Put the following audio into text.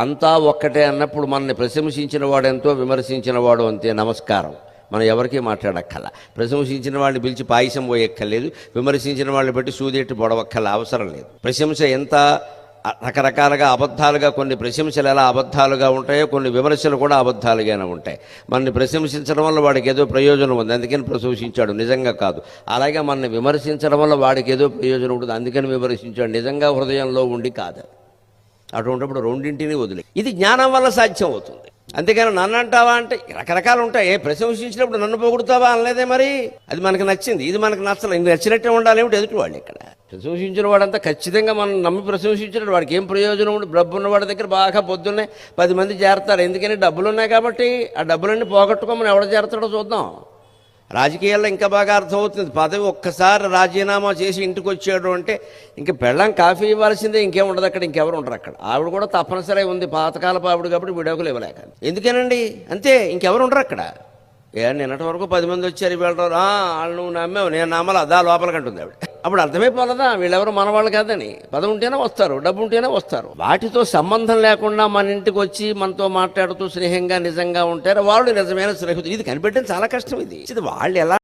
అంతా ఒక్కటే అన్నప్పుడు మనల్ని ప్రశంసించిన వాడు ఎంతో, విమర్శించిన వాడు అంతే. నమస్కారం. మనం ఎవరికీ మాట్లాడక్కల. ప్రశంసించిన వాళ్ళని పిలిచి పాయసం పోయక్కర్లేదు, విమర్శించిన వాళ్ళని బట్టి సూదేటి పొడవక్కల అవసరం లేదు. ప్రశంస ఎంత రకరకాలుగా అబద్ధాలుగా, కొన్ని ప్రశంసలు ఎలా అబద్ధాలుగా ఉంటాయో కొన్ని విమర్శలు కూడా అబద్ధాలుగానే ఉంటాయి. మనని ప్రశంసించడం వల్ల వాడికి ఏదో ప్రయోజనం ఉంది, అందుకని ప్రశంసించాడు, నిజంగా కాదు. అలాగే మనని విమర్శించడం వల్ల వాడికి ఏదో ప్రయోజనం ఉంటుంది, అందుకని విమర్శించాడు, నిజంగా హృదయంలో ఉండి కాదు. అటువంటిప్పుడు రెండింటినీ వదిలే. ఇది జ్ఞానం వల్ల సాధ్యం అవుతుంది. అంతేగాని నన్ను అంటావా అంటే రకరకాలు ఉంటాయి. ప్రశంసించినప్పుడు నన్ను పొగుడుతావా అనలేదే, మరి అది మనకు నచ్చింది, ఇది మనకు నచ్చలేదు. ఇంక నచ్చినట్టే ఉండాలి ఏమిటి ఎదుటి వాళ్ళు. ఇక్కడ ప్రశంసించిన వాడంతా ఖచ్చితంగా మనం నమ్మి ప్రశంసించినట్టు వాడికి ఏం ప్రయోజనం ఉంది? డబ్బు ఉన్నవాడి దగ్గర బాగా పొద్దున్నే 10 మంది చేరతారు. ఎందుకని? డబ్బులు ఉన్నాయి కాబట్టి. ఆ డబ్బులన్నీ పోగొట్టుకోమని ఎవడ చేరతాడో చూద్దాం. రాజకీయాల్లో ఇంకా బాగా అర్థమవుతుంది. పదవి ఒక్కసారి రాజీనామా చేసి ఇంటికి వచ్చాడు అంటే ఇంక పెళ్ళం కాఫీ ఇవ్వాల్సిందే, ఇంకేం ఉండదు అక్కడ, ఇంకెవరు ఉండరు అక్కడ. ఆవిడ కూడా తప్పనిసరి ఉంది, పాతకాలపు ఆవిడ కాబట్టి విడాకులు ఇవ్వలేక. ఎందుకేనండి? అంతే, ఇంకెవరు ఉండరు అక్కడ. నిన్నటి వరకు 10 మంది వచ్చారు, వీళ్ళ వాళ్ళు నువ్వు నమ్మావు, నేను నమ్మలా, దా లోపలికి అంటుంది ఆవిడ. అప్పుడు అర్థమైపోలేదా వీళ్ళెవరు మన వాళ్ళు కాదని? పదవి ఉంటేనే వస్తారు, డబ్బు ఉంటేనే వస్తారు. వాటితో సంబంధం లేకుండా మన ఇంటికి వచ్చి మనతో మాట్లాడుతూ స్నేహంగా నిజంగా ఉంటారు వాళ్ళు నిజమైన స్నేహితులు. ఇది కనిపెట్టడం చాలా కష్టం. ఇది వాళ్ళు ఎలా